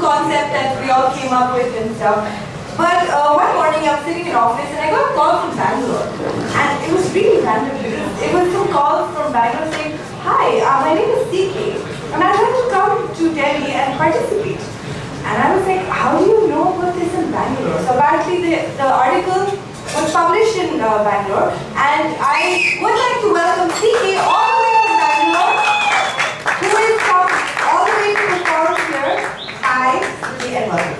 concept that we all came up with and stuff. But one morning I was sitting in office and I got a call from Bangalore. And it was really random because it was some calls from Bangalore saying, "Hi, my name is CK and I'd like to come to Delhi and participate." And I was like, how do you know about this in Bangalore? So apparently the article was published in Bangalore, and I would like to welcome CK all the way from Bangalore, who is come all the way to perform here. Hi, CK, and welcome.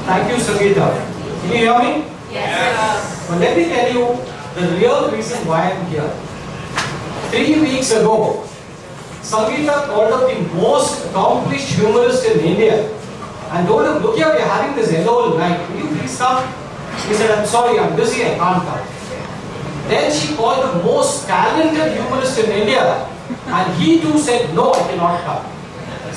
Thank you, Sangeeta. Can you hear me? Yes. Well, let me tell you the real reason why I'm here. 3 weeks ago, Sangeeta called up the most accomplished humorist in India and told him, "Look here, we're having this LOL night. Will you please come?" He said, "I'm sorry, I'm busy, I can't come." Then she called the most talented humorist in India and he too said, "No, I cannot come."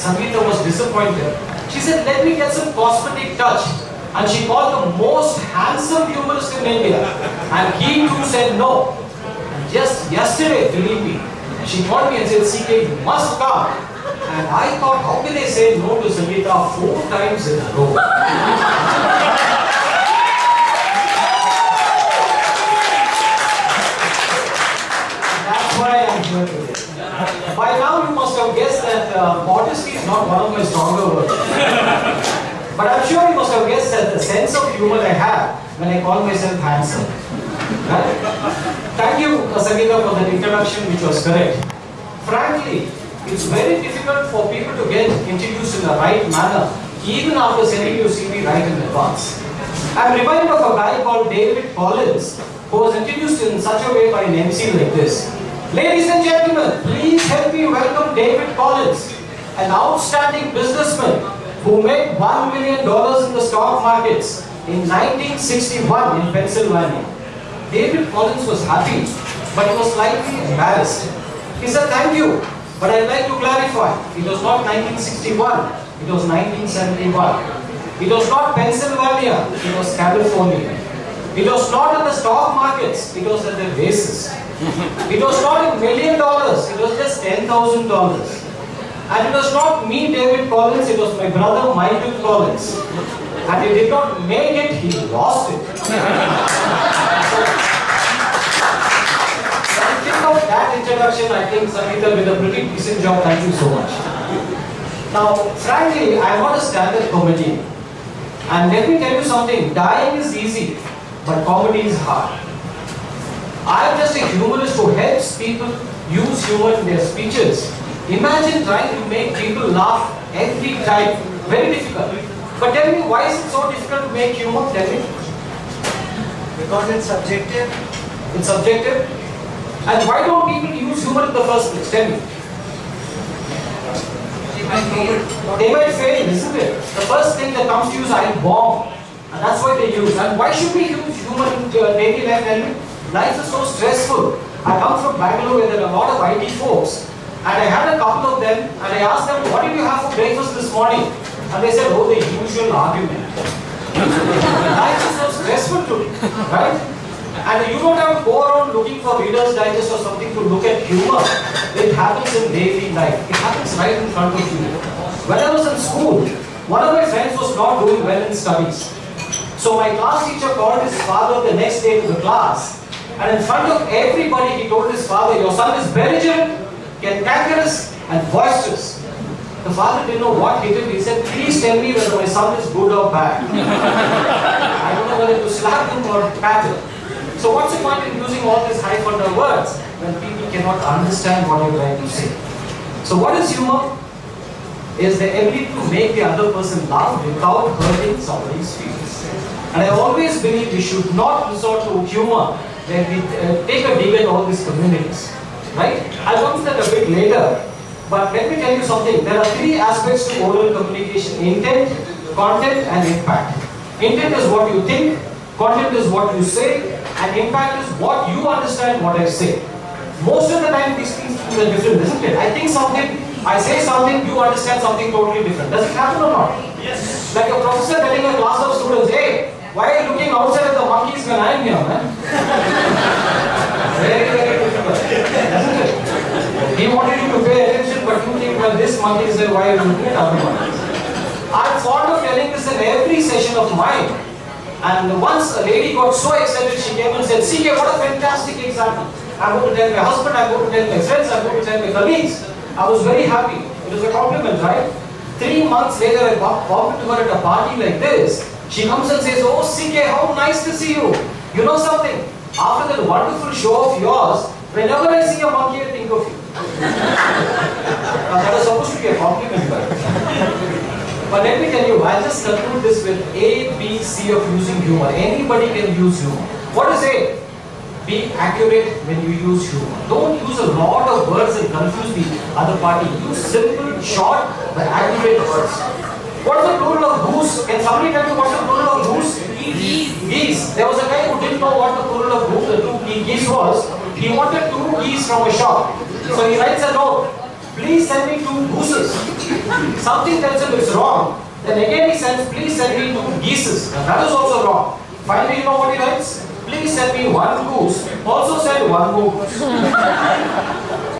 Sangeeta was disappointed. She said, "Let me get some cosmetic touch." And she called the most handsome humorist in India and he too said no. Just yesterday, believe me, she called me and said, "CK, you must come." And I thought, how can they say no to Sangeeta 4 times in a row? That's why I'm here today. By now, you must have guessed that modesty is not one of my stronger words. But I'm sure you must have guessed that the sense of humor I have when I call myself handsome. Right? Thank you, Sangeeta, for that introduction, which was correct. Frankly, it's very difficult for people to get introduced in the right manner, even after sending you CV right in advance. I'm reminded of a guy called David Collins, who was introduced in such a way by an MC like this. "Ladies and gentlemen, please help me welcome David Collins, an outstanding businessman who made $1 million in the stock markets in 1961 in Pennsylvania." David Collins was happy, but he was slightly embarrassed. He said, "Thank you, but I'd like to clarify, it was not 1961, it was 1971. It was not Pennsylvania, it was California. It was not at the stock markets, it was at the races. It was not $1 million, it was just $10,000. And it was not me, David Collins, it was my brother, Michael Collins. And he did not make it, he lost it." Of that introduction, I think Sangeeta did a pretty decent job. Thank you so much. Now, frankly, I'm not a stand-up comedian. And let me tell you something, dying is easy, but comedy is hard. I'm just a humorist who helps people use humor in their speeches. Imagine trying to make people laugh every time. Very difficult. But tell me, why is it so difficult to make humor? Tell me. Because it's subjective. It's subjective? And why don't people use humor in the first place? Tell me. They might fail, isn't it? The first thing that comes to you is "I bomb." And that's what they use. And why should we use humor in daily life? Tell me. Life is so stressful. I come from Bangalore where there are a lot of IT folks. And I had a couple of them and I asked them, "What did you have for breakfast this morning?" And they said, "Oh, the usual argument." Life is so stressful today, right? And you don't have to go around looking for Reader's Digest or something to look at humor. It happens in daily life. It happens right in front of you. When I was in school, one of my friends was not doing well in studies. So my class teacher called his father the next day to the class. And in front of everybody, he told his father, "Your son is belligerent, cantankerous, and boisterous." The father didn't know what hit him. He said, "Please tell me whether my son is good or bad." I don't know whether to slap him or pat him. So what's the point in using all these high thunder words when people cannot understand what you're trying to say? So what is humor? Is the ability to make the other person laugh without hurting somebody's feelings. And I always believe we should not resort to humor when we take a dig at all these communities. Right? I'll come to that a bit later. But let me tell you something. There are 3 aspects to oral communication: intent, content, and impact. Intent is what you think, content is what you say, and impact is what you understand what I say. Most of the time these things are different, isn't it? I think something, I say something, you understand something totally different. Does it happen or not? Yes. Like a professor telling a class of students, "Hey, why are you looking outside at the monkeys when I am here, man?" Very, very difficult, isn't it? He He wanted you to pay attention, but you think, well, this monkey is why are you looking at other monkeys? I'm fond of telling this in every session of mine. And once a lady got so excited, she came and said, CK, what a fantastic example. I'm going to tell my husband, I'm going to tell my friends, I'm going to tell my colleagues. I was very happy. It was a compliment, right? 3 months later, I bumped into her at a party like this. She comes and says, oh CK, how nice to see you. You know something? After that wonderful show of yours, whenever I see a monkey, I think of you. Now that was supposed to be a compliment, right? But let me tell you, I'll just conclude this with A, B, C of using humor. Anybody can use humor. What is A? Be accurate when you use humor. Don't use a lot of words and confuse the other party. Use simple, short, but accurate words. What is the plural of goose? Can somebody tell me what is the plural of goose? Geese. There was a guy who didn't know what the plural of geese was. He wanted 2 geese from a shop. So he writes a note. Please send me 2 gooses. Something tells him it's wrong. Then again he sends, please send me 2 geeses. Now that is also wrong. Finally, you know what he writes? Please send me 1 goose. Also send 1 more goose.